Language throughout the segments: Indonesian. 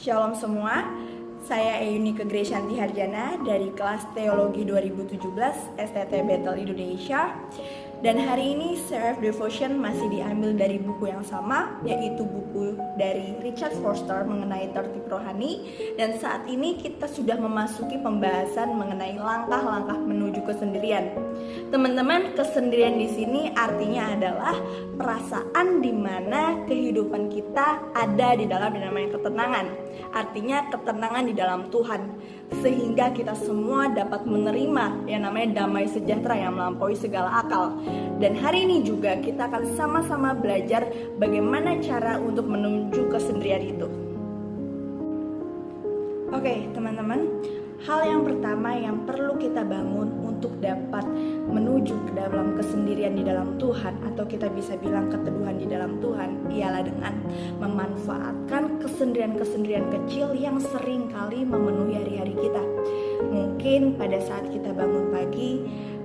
Shalom semua, saya Eyunike Gresyanti Harjana dari kelas Teologi 2017 STT Bethel Indonesia. Dan hari ini Seraph Devotion masih diambil dari buku yang sama, yaitu buku dari Richard Foster mengenai tertib rohani. Dan saat ini kita sudah memasuki pembahasan mengenai langkah-langkah menuju kesendirian. Teman-teman, kesendirian di sini artinya adalah perasaan di mana kehidupan kita ada di dalam yang namanya ketenangan. Artinya ketenangan di dalam Tuhan, sehingga kita semua dapat menerima yang namanya damai sejahtera yang melampaui segala akal. Dan hari ini juga kita akan sama-sama belajar bagaimana cara untuk menuju kesendirian itu. Oke, teman-teman, hal yang pertama yang perlu kita bangun untuk dapat menuju ke dalam kesendirian di dalam Tuhan, atau kita bisa bilang keteduhan di dalam Tuhan, ialah dengan memanfaatkan kesendirian-kesendirian kecil yang sering kali memenuhi hari-hari kita. Mungkin pada saat kita bangun pagi,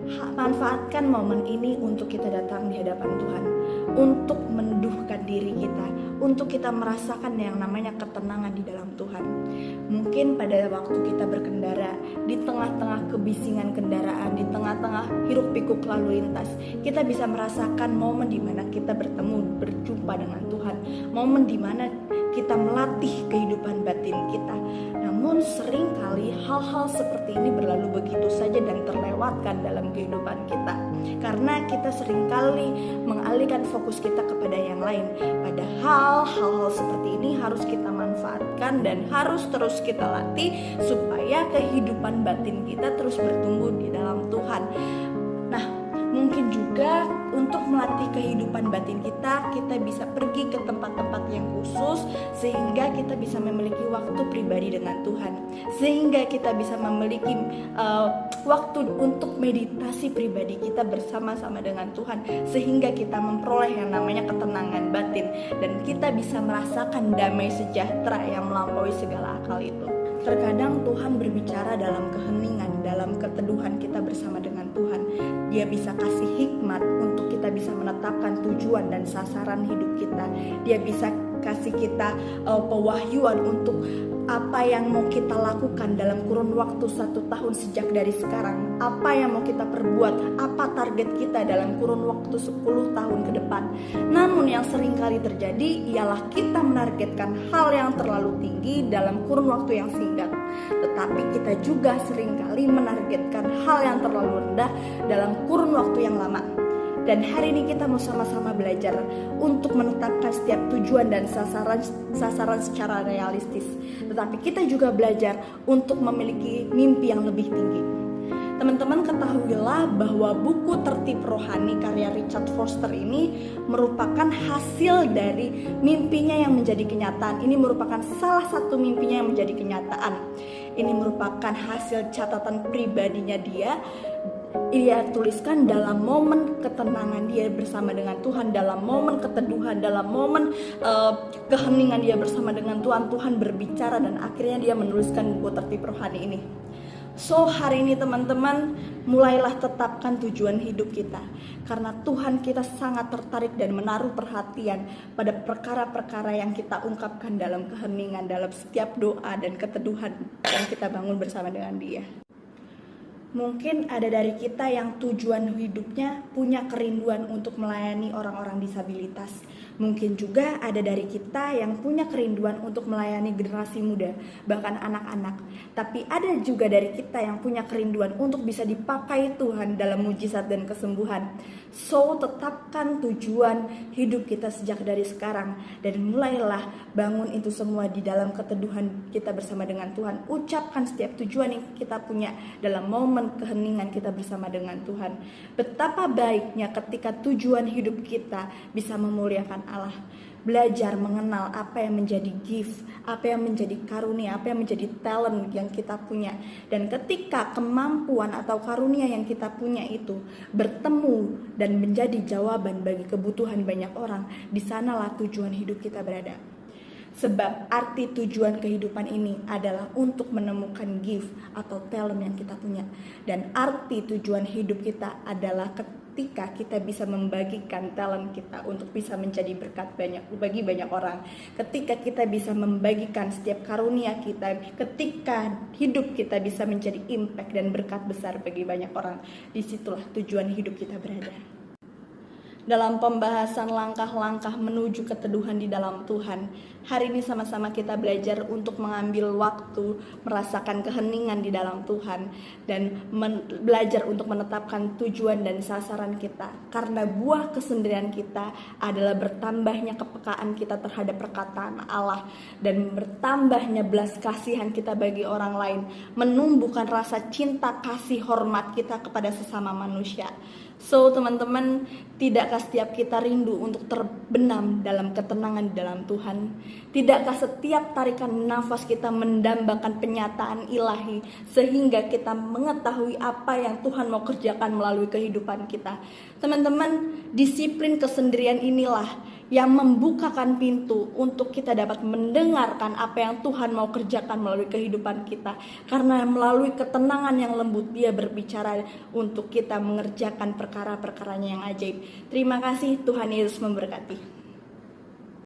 manfaatkan momen ini untuk kita datang di hadapan Tuhan, untuk meneduhkan diri kita, untuk kita merasakan yang namanya ketenangan di dalam Tuhan. Mungkin pada waktu kita berkendara, di tengah-tengah kebisingan kendaraan, di tengah-tengah hiruk pikuk lalu lintas, kita bisa merasakan momen di mana kita bertemu, berjumpa dengan Tuhan, momen di mana kita melatih kehidupan batin kita. Namun seringkali hal-hal seperti ini berlalu begitu saja dan terlewatkan dalam kehidupan kita, karena kita seringkali mengalihkan fokus kita kepada yang lain. Padahal hal-hal seperti ini harus kita manfaatkan dan harus terus kita latih supaya kehidupan batin kita terus bertumbuh di dalam Tuhan. Nah, mungkin juga untuk melatih kehidupan batin kita bisa pergi ke tempat-tempat yang khusus, sehingga kita bisa memiliki waktu pribadi dengan Tuhan, sehingga kita bisa memiliki waktu untuk meditasi pribadi kita bersama-sama dengan Tuhan, sehingga kita memperoleh yang namanya ketenangan batin, dan kita bisa merasakan damai sejahtera yang melampaui segala akal itu. Terkadang Tuhan berbicara dalam keheningan, dalam keteduhan kita bersama dengan Tuhan. Dia bisa kasih hikmat untuk kita bisa menetapkan tujuan dan sasaran hidup kita. Dia bisa kasih kita pewahyuan untuk apa yang mau kita lakukan dalam kurun waktu 1 tahun sejak dari sekarang. Apa yang mau kita perbuat, apa target kita dalam kurun waktu 10 tahun ke depan. Namun yang seringkali terjadi ialah kita menargetkan hal yang terlalu tinggi dalam kurun waktu yang singkat. Tetapi kita juga seringkali menargetkan hal yang terlalu rendah dalam kurun waktu yang lama. Dan hari ini kita mau sama-sama belajar untuk menetapkan setiap tujuan dan sasaran secara realistis. Tetapi kita juga belajar untuk memiliki mimpi yang lebih tinggi. Teman-teman ketahuilah bahwa buku Tertib Rohani karya Richard Foster ini merupakan hasil dari mimpinya yang menjadi kenyataan. Ini merupakan salah satu mimpinya yang menjadi kenyataan. Ini merupakan hasil catatan pribadinya dia tuliskan dalam momen ketenangan dia bersama dengan Tuhan, dalam momen keteduhan, dalam momen keheningan dia bersama dengan Tuhan. Tuhan berbicara dan akhirnya dia menuliskan buku Tertib Rohani ini. So hari ini teman-teman, mulailah tetapkan tujuan hidup kita, karena Tuhan kita sangat tertarik dan menaruh perhatian pada perkara-perkara yang kita ungkapkan dalam keheningan, dalam setiap doa dan keteduhan yang kita bangun bersama dengan Dia. Mungkin ada dari kita yang tujuan hidupnya punya kerinduan untuk melayani orang-orang disabilitas. Mungkin juga ada dari kita yang punya kerinduan untuk melayani generasi muda, bahkan anak-anak. Tapi ada juga dari kita yang punya kerinduan untuk bisa dipakai Tuhan dalam mujizat dan kesembuhan. So, tetapkan tujuan hidup kita sejak dari sekarang, dan mulailah bangun itu semua di dalam keteduhan kita bersama dengan Tuhan. Ucapkan setiap tujuan yang kita punya dalam momen keheningan kita bersama dengan Tuhan. Betapa baiknya ketika tujuan hidup kita bisa memuliakan Allah. Belajar mengenal apa yang menjadi gift, apa yang menjadi karunia, apa yang menjadi talent yang kita punya. Dan ketika kemampuan atau karunia yang kita punya itu bertemu dan menjadi jawaban bagi kebutuhan banyak orang, di sanalah tujuan hidup kita berada. Sebab arti tujuan kehidupan ini adalah untuk menemukan gift atau talent yang kita punya. Dan arti tujuan hidup kita adalah ketika kita bisa membagikan talent kita untuk bisa menjadi berkat bagi banyak orang. Ketika kita bisa membagikan setiap karunia kita, ketika hidup kita bisa menjadi impact dan berkat besar bagi banyak orang, disitulah tujuan hidup kita berada. Dalam pembahasan langkah-langkah menuju keteduhan di dalam Tuhan, hari ini sama-sama kita belajar untuk mengambil waktu, merasakan keheningan di dalam Tuhan, dan belajar untuk menetapkan tujuan dan sasaran kita. Karena buah kesendirian kita adalah bertambahnya kepekaan kita terhadap perkataan Allah, dan bertambahnya belas kasihan kita bagi orang lain, menumbuhkan rasa cinta, kasih, hormat kita kepada sesama manusia. So teman-teman, tidakkah setiap kita rindu untuk terbenam dalam ketenangan di dalam Tuhan? Tidakkah setiap tarikan nafas kita mendambakan penyataan ilahi sehingga kita mengetahui apa yang Tuhan mau kerjakan melalui kehidupan kita? Teman-teman, disiplin kesendirian inilah yang membukakan pintu untuk kita dapat mendengarkan apa yang Tuhan mau kerjakan melalui kehidupan kita. Karena melalui ketenangan yang lembut Dia berbicara untuk kita mengerjakan perkara-perkaranya yang ajaib. Terima kasih, Tuhan Yesus memberkati.